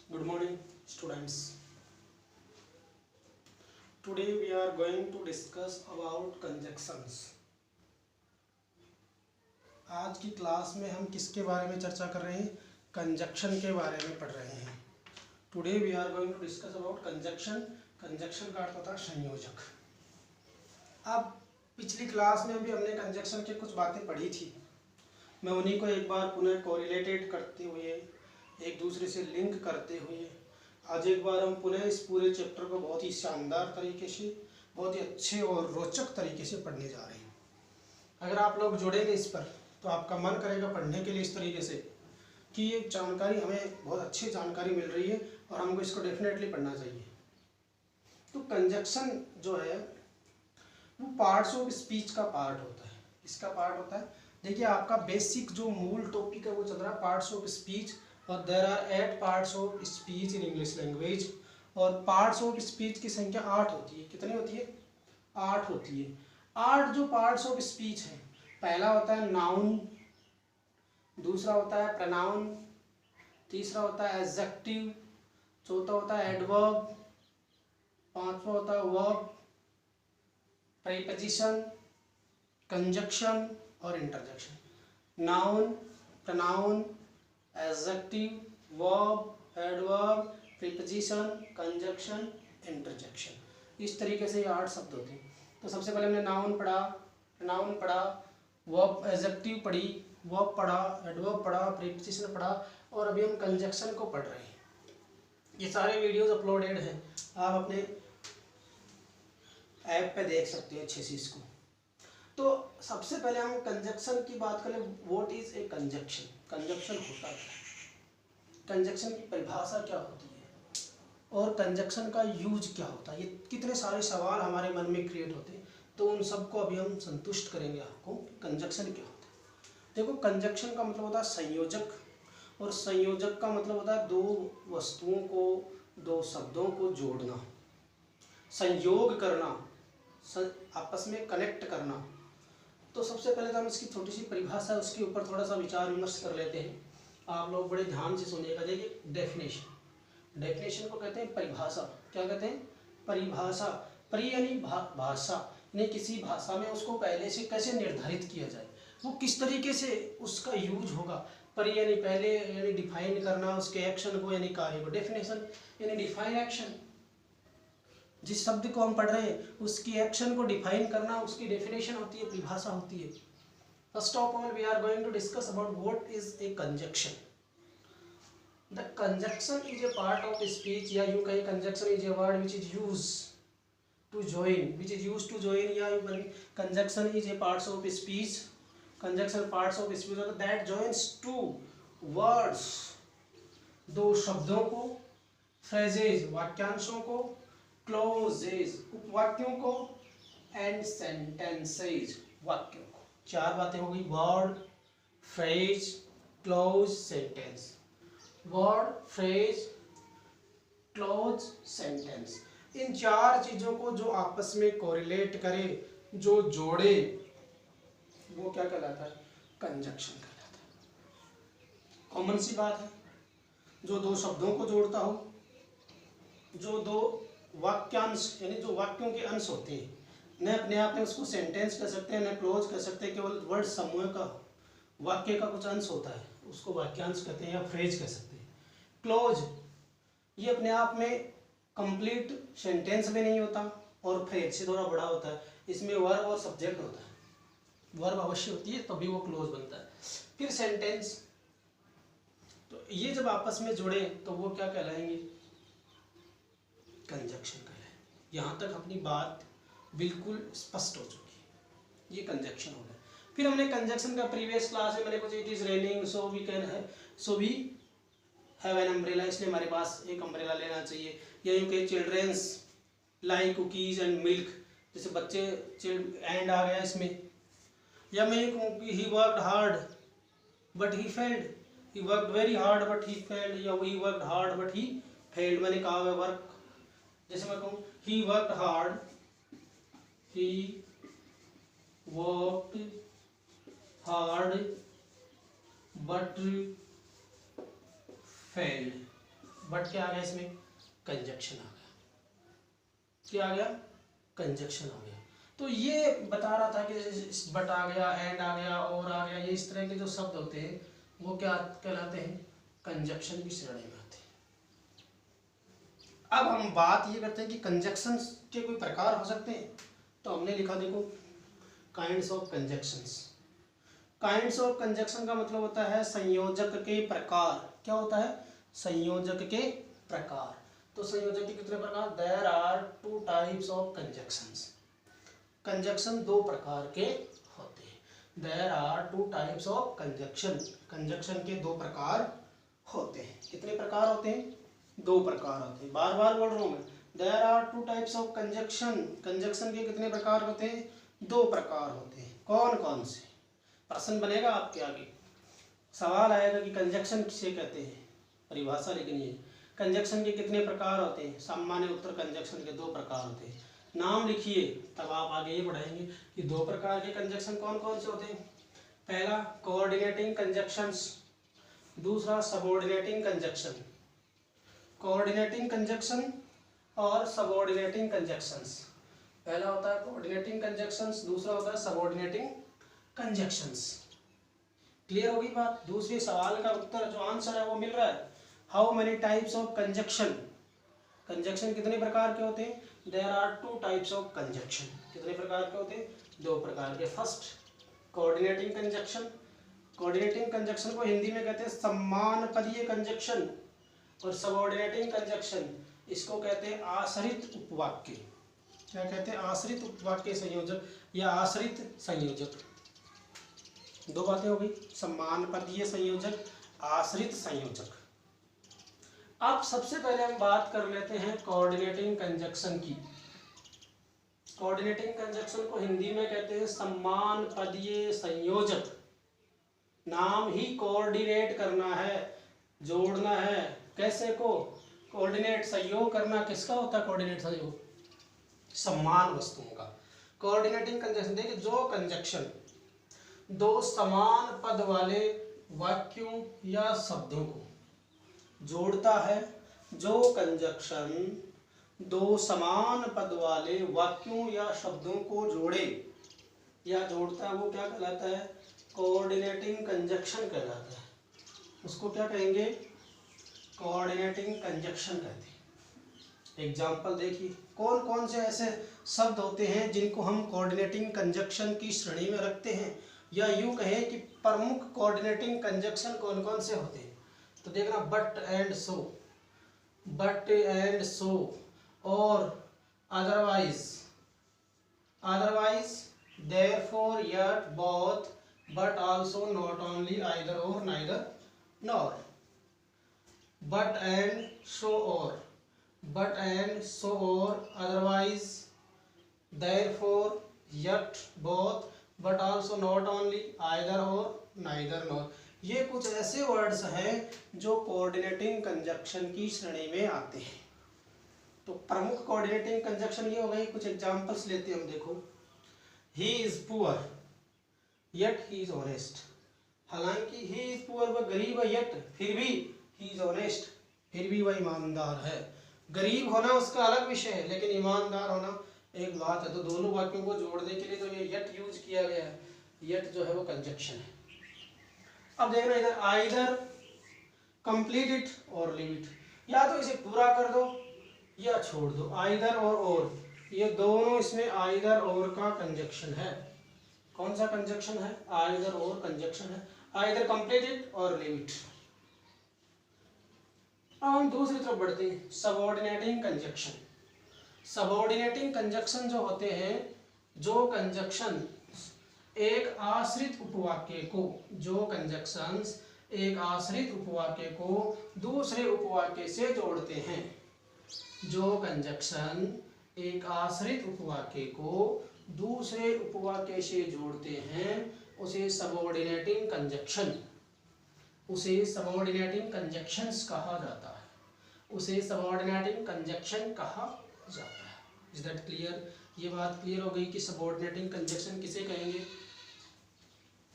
Good morning, students. Today we are going to discuss about conjunctions. आज की class में हम किसके बारे में चर्चा कर रहे हैं? कंजक्शन के बारे में पढ़ रहे हैं. Today we are going to discuss about conjunction. Conjunction का अर्थ होता है संयोजक. अब पिछली क्लास में भी हमने कंजक्शन की कुछ बातें पढ़ी थी. मैं उन्हीं को एक बार पुनः कोरिलेटेड करते हुए, एक दूसरे से लिंक करते हुए आज एक बार हम पुनः इस पूरे चैप्टर को बहुत ही शानदार तरीके से, बहुत ही अच्छे और रोचक तरीके से पढ़ने जा रहे हैं. अगर आप लोग जुड़ेंगे इस पर तो आपका मन करेगा पढ़ने के लिए इस तरीके से कि ये जानकारी हमें बहुत अच्छी जानकारी मिल रही है और हमको इसको डेफिनेटली पढ़ना चाहिए. तो कंजक्शन जो है वो पार्ट्स ऑफ स्पीच का पार्ट होता है. इसका पार्ट होता है, देखिए आपका बेसिक जो मूल टॉपिक है वो चल रहा है पार्ट्स ऑफ स्पीच. और there are 8 parts of speech in English language. और पार्ट्स ऑफ स्पीच की संख्या 8 होती है. कितनी होती है? 8 होती है. 8 जो पार्ट्स ऑफ स्पीच हैं, पहला होता है नाउन, दूसरा होता है प्रोनाउन, तीसरा होता है एडजेक्टिव, चौथा होता है एडवर्ब, पांचवा होता है वर्ब, प्रीपोजिशन, कंजक्शन और interjection. Noun, pronoun, adjective, verb, adverb, preposition, conjunction, interjection. इस तरीके से ये 8 शब्द होते हैं. तो सबसे पहले हमने नाउन पढ़ा, प्रोनाउन पढ़ा, वर्ब एडजेक्टिव पढ़ी, वर्ब पढ़ा, एडवर्ब पढ़ा, प्रीपोजिशन पढ़ा और अभी हम कंजक्शन को पढ़ रहे हैं. ये सारे वीडियोस अपलोडेड हैं, आप अपने ऐप पे देख सकते हैं अच्छे से इसको. तो सबसे पहले हम कंजक्शन की बात करें. What is a conjunction? Conjunction होता है, कंजक्शन की परिभाषा क्या होती है और कंजक्शन का यूज क्या होता है. ये कितने सारे सवाल हमारे मन में क्रिएट होते हैं, तो उन सबको अभी हम संतुष्ट करेंगे आपको. कंजक्शन क्या होता है? देखो, कंजक्शन का मतलब होता है संयोजक, और संयोजक का मतलब होता है दो वस्तुओं को, दो शब्दों को जोड़ना, संयोग करना, आपस में कनेक्ट करना. तो सबसे पहले तो हम इसकी छोटी सी परिभाषा है उसके ऊपर थोड़ा सा विचार विमर्श कर लेते हैं. आप लोग बड़े ध्यान से सुनिएगा. देखिए, डेफिनेशन, डेफिनेशन को कहते हैं परिभाषा. क्या कहते हैं? परिभाषा. परि यानी भाषा, यानी किसी भाषा में उसको पहले से कैसे निर्धारित किया जाए, वो किस तरीके से उसका यूज होगा. परि यानी पहले, यानी डिफाइन करना उसके एक्शन को यानी कार्य को. डेफिनेशन यानी डिफाइन एक्शन. जिस शब्द को हम पढ़ रहे हैं उसकी एक्शन को डिफाइन करना उसकी डेफिनेशन होती है, परिभाषा होती है. First of all we are going to discuss about what is a conjunction. The conjunction is a part of speech, या यूं कहें conjunction is a word which is used to join, which is used to join, या conjunction is a parts of speech. Conjunction parts of speech that joins two words, दो शब्दों को, phrases वाक्यांशों को, closes उपवाक्यों को, एंड सेंटेंसेज वाक्यों को. 4 बातें हो गई. Word, phrase, clause, sentence. Word, phrase, clause, sentence. इन 4 चीजों को जो आपस में कोरिलेट करे, जो जोड़े, वो क्या कहलाता है? कंजक्शन कहलाता है. कॉमन सी बात है, जो दो शब्दों को जोड़ता हो, जो दो वाक्यांश यानी जो वाक्यों के अंश होते हैं, न अपने आप में उसको सेंटेंस कह सकते हैं, न क्लोज कह सकते हैं, केवल वर्ड समूह का, वाक्य का कुछ अंश होता है उसको वाक्यांश कहते हैं या फ्रेज कह सकते हैं. क्लोज ये अपने आप में कंप्लीट सेंटेंस में नहीं होता और फ्रेज से थोड़ा बड़ा होता है. इसमें वर्ब और सब्जेक्ट होता है, वर्ब अवश्य होती है तभी वो क्लोज बनता है. फिर सेंटेंस, तो ये जब आपस में जुड़े तो वो क्या कहलाएंगे? कंजक्शन कहलाए. यहाँ तक अपनी बात बिल्कुल स्पष्ट हो चुकी है. ये कंजक्शन हो गया. फिर हमने कंजक्शन का प्रीवियस क्लास में मैंने कुछ, it is raining so we can है, so we have an umbrella, इसलिए हमारे पास एक अम्ब्रेला लेना चाहिए. या यूँ कहीं childrens like cookies and milk, जैसे बच्चे, एंड आ गया इसमें. या मैं ये कहूँ कि he worked hard but he failed, he worked very hard but he failed, या he worked hard but he failed. मैंने कहा है वर्क, जैसे मैं कहूँ he worked hard, he worked hard but failed, but क्या आ गया इसमें, कंजक्शन आ गया, क्या आ गया, कंजक्शन आ गया। तो ये बता रहा था कि बट आ गया, एंड आ गया, और आ गया, ये इस तरह के जो शब्द होते हैं वो क्या कहलाते हैं, कंजक्शन की श्रेणी में आते हैं। अब हम बात ये करते हैं कि कंजक्शन के कोई प्रकार हो सकते हैं। तो हमने लिखा देखो, kinds of conjunctions. Kinds of conjunction का मतलब होता है संयोजक के प्रकार। क्या होता है, संयोजक के प्रकार। तो संयोजक के कितने प्रकार, there are two types of conjunctions. Conjunction दो प्रकार के होते हैं। There are two types of conjunction. Conjunction के दो प्रकार होते हैं। कितने प्रकार होते हैं, दो प्रकार होते हैं। बार बार बोल रहा हूँ मैं, there are two types of conjunction. Conjunction के कितने प्रकार होते हैं, दो प्रकार होते हैं। कौन कौन से, प्रश्न बनेगा आपके आगे, सवाल आएगा कि कंजक्शन किसे कहते हैं, परिभाषा लेकिन ये कंजक्शन के कितने प्रकार होते हैं। सामान्य उत्तर, कंजक्शन के दो प्रकार होते हैं। नाम लिखिए, तब आप आगे ये पढ़ाएंगे कि दो प्रकार के कंजक्शन कौन कौन से होते हैं। पहला कोऑर्डिनेटिंग कंजक्शंस, दूसरा सबऑर्डिनेटिंग कंजक्शन। कोऑर्डिनेटिंग कंजक्शन और सबऑर्डिनेटिंग कंजक्शंस। पहला होता है कोऑर्डिनेटिंग कंजक्शंस, दूसरा होता है सबऑर्डिनेटिंग कंजक्शंस। क्लियर होगी बात। दूसरे सवाल का उत्तर जो आंसर है वो मिल रहा है। How many types of conjunction, conjunction कितने प्रकार के होते हैं, there are two types of conjunction. कितने प्रकार के होते हैं, दो प्रकार के। First coordinating conjunction. Coordinating conjunction को हिंदी में कहते हैं सम्मान पदीय कंजक्शन। और सबऑर्डिनेटिंग कंजक्शन इसको कहते हैं आश्रित उपवाक्य। क्या कहते हैं, आश्रित उपवाक्य संयोजक या आश्रित संयोजक। दो बातें हो गई, सम्मान पदीय संयोजक, आश्रित संयोजक। अब सबसे पहले हम बात कर लेते हैं कोऑर्डिनेटिंग कंजक्शन की। कोऑर्डिनेटिंग कंजक्शन को हिंदी में कहते हैं सम्मान पदीय संयोजक। नाम ही कोऑर्डिनेट करना है, जोड़ना है। कैसे को, कोऑर्डिनेट, सहयोग करना। किसका होता है कोऑर्डिनेट सहयोग, सम्मान वस्तुओं का। कोऑर्डिनेटिंग कंजक्शन, देखिए जो कंजक्शन दो समान पद वाले वाक्यों या शब्दों को जोड़ता है, जो कंजक्शन दो समान पद वाले वाक्यों या शब्दों को जोड़े या जोड़ता है, वो क्या कहलाता है, कोऑर्डिनेटिंग कंजक्शन कहलाता है। उसको क्या कहेंगे, कोऑर्डिनेटिंग कंजक्शन कहते हैं। एग्जाम्पल देखिए, कौन कौन से ऐसे शब्द होते हैं जिनको हम कोऑर्डिनेटिंग कंजक्शन की श्रेणी में रखते हैं, या यूं कहें कि प्रमुख कोऑर्डिनेटिंग कंजक्शन कौन कौन से होते हैं। तो देखना, but and so, but and so, और otherwise, otherwise, therefore, yet, both, but also, not only, either or, neither nor, but and so or, but and so or, otherwise, therefore, yet, both, but also, not only, either or, neither nor। ये कुछ ऐसे words हैं जो coordinating conjunction की श्रेणी में आते हैं। तो प्रमुख कोऑर्डिनेटिंग कंजक्शन ये हो गई। कुछ एग्जांपल्स लेते हैं हम, देखो, he is poor yet he is honest. हालांकि ही इज पुअर वह गरीब है, येट फिर भी ही इज ऑनेस्ट, फिर भी वह ईमानदार है। गरीब होना उसका अलग विषय है, लेकिन ईमानदार होना एक बात है। तो दोनों वाक्यों को जोड़ने के लिए तो ये येट यूज किया गया है। येट जो है वो कंजक्शन है। अब देखना, इधर आइदर कंप्लीट इट और लीव इट, या तो इसे पूरा कर दो या छोड़ दो। आइदर और ये दोनों इसमें आइदर और का कंजक्शन है। कौन सा कंजक्शन है, आइदर और कंजक्शन है। आइदर कंप्लीट इट और लीव इट। अब हम दूसरी तरफ बढ़ते हैं, सबऑर्डिनेटिंग कंजक्शन। सबऑर्डिनेटिंग कंजक्शन जो होते हैं, जो कंजक्शन एक आश्रित उपवाक्य को, जो कंजक्शंस एक आश्रित उपवाक्य को दूसरे उपवाक्य से जोड़ते हैं, जो कंजक्शन एक आश्रित उपवाक्य को दूसरे उपवाक्य से जोड़ते हैं, उसे सबऑर्डिनेटिंग कंजक्शन, उसे सबऑर्डिनेटिंग कंजक्शंस कहा जाता है। उसे सबऑर्डिनेटिंग कंजक्शन कहा जाता है। Is that clear. ये बात क्लियर हो गई कि सबऑर्डिनेटिंग कंजक्शन किसे कहेंगे,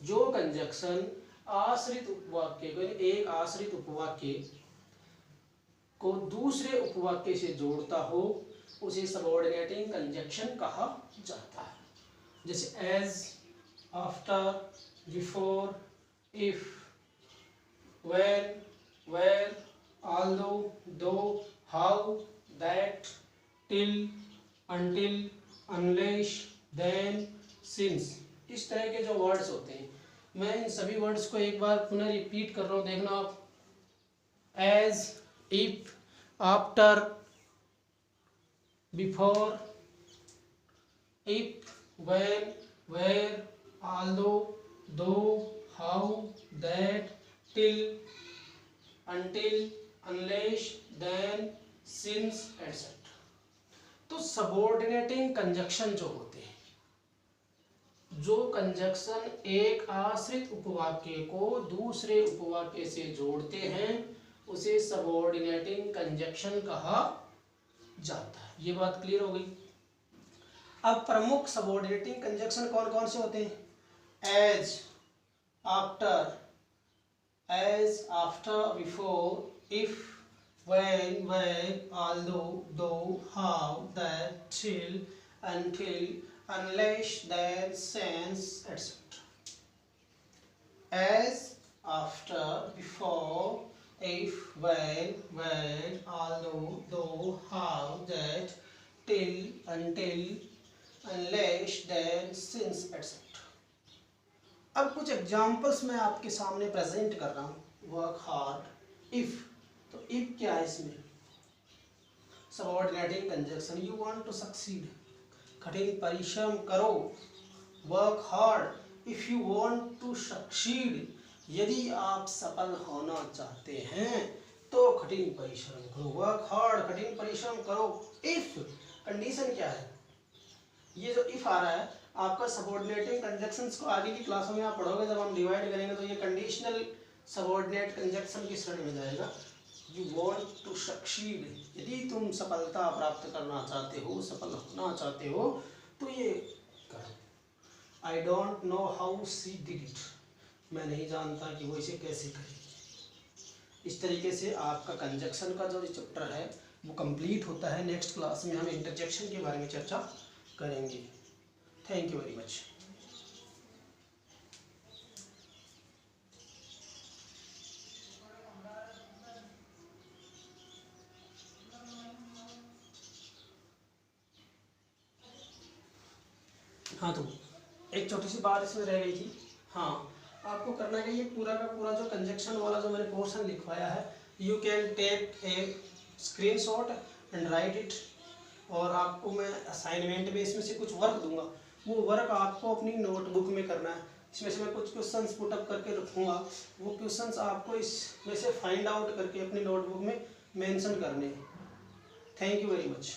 जो कंजक्शन आश्रित उपवाक्य को, एक आश्रित उपवाक्य को दूसरे उपवाक्य से जोड़ता हो उसे सबऑर्डिनेटिंग कंजक्शन कहा जाता है। जैसे as, after, before, if, when, where, although, though, how, that, till, until, unless, than, since. इस तरह के जो वर्ड्स होते हैं, मैं इन सभी वर्ड्स को एक बार पुनः रिपीट कर रहा हूँ, देखना आप। As, if, after, before, if, when, where, although, though, how, that, till, until, unless, than, since etcetera. तो सबऑर्डिनेटिंग कंजक्शन जो होते हैं, जो कंजक्शन एक आश्रित उपवाक्य को दूसरे उपवाक्य से जोड़ते हैं उसे सबऑर्डिनेटिंग कंजक्शन कहा जाता है। ये बात क्लियर हो गई। अब प्रमुख सबऑर्डिनेटिंग कंजक्शन कौन कौन से होते हैं? As, after, before, if, when, where, although, though, how, that, till, until, unless, then, since, etc. As, after, before, if, when, where, although, though, how, that, till, until, unless, then, since, etc. अब कुछ examples मैं आपके सामने present कर रहा हूँ। Work hard, if, तो if क्या है इसमें? Subordinating conjunction, you want to succeed, कठिन परिश्रम करो। Work hard, if you want to succeed, यदि आप सफल होना चाहते हैं तो कठिन परिश्रम करो। वर्क हार्ड, कठिन परिश्रम करो। इफ, कंडीशन क्या है? ये जो इफ आ रहा है आपका सबऑर्डिनेटिंग कंजक्शंस को आगे की क्लासों में आप पढ़ोगे, जब हम डिवाइड करेंगे तो ये कंडीशनल सबऑर्डिनेट कंजक्शन की श्रेणी में जाएगा। यू वॉन्ट टू सक्सीड, यदि तुम सफलता प्राप्त करना चाहते हो, सफल होना चाहते हो तो ये करो। I don't know how she did it, मैं नहीं जानता कि वो इसे कैसे करेगी। इस तरीके से आपका कंजक्शन का जो चैप्टर है वो कंप्लीट होता है। नेक्स्ट क्लास में हम इंटरजेक्शन के बारे में चर्चा करेंगे। Thank you very much. हाँ, तो एक छोटी सी बात इसमें रह गई थी। हाँ, आपको करना है कि ये पूरा का पूरा जो कंजक्शन वाला जो मैंने पोर्शन लिखवाया है, you can take a screenshot and write it. और आपको मैं असाइनमेंट में इसमें से कुछ वर्क दूंगा, वो वर्क आपको अपनी नोटबुक में करना है। इसमें से मैं कुछ क्वेश्चंस पुटअप करके रखूँगा, वो क्वेश्चंस आपको इसमें से फाइंड आउट करके अपनी नोटबुक में मेंशन करने हैं। Thank you very much.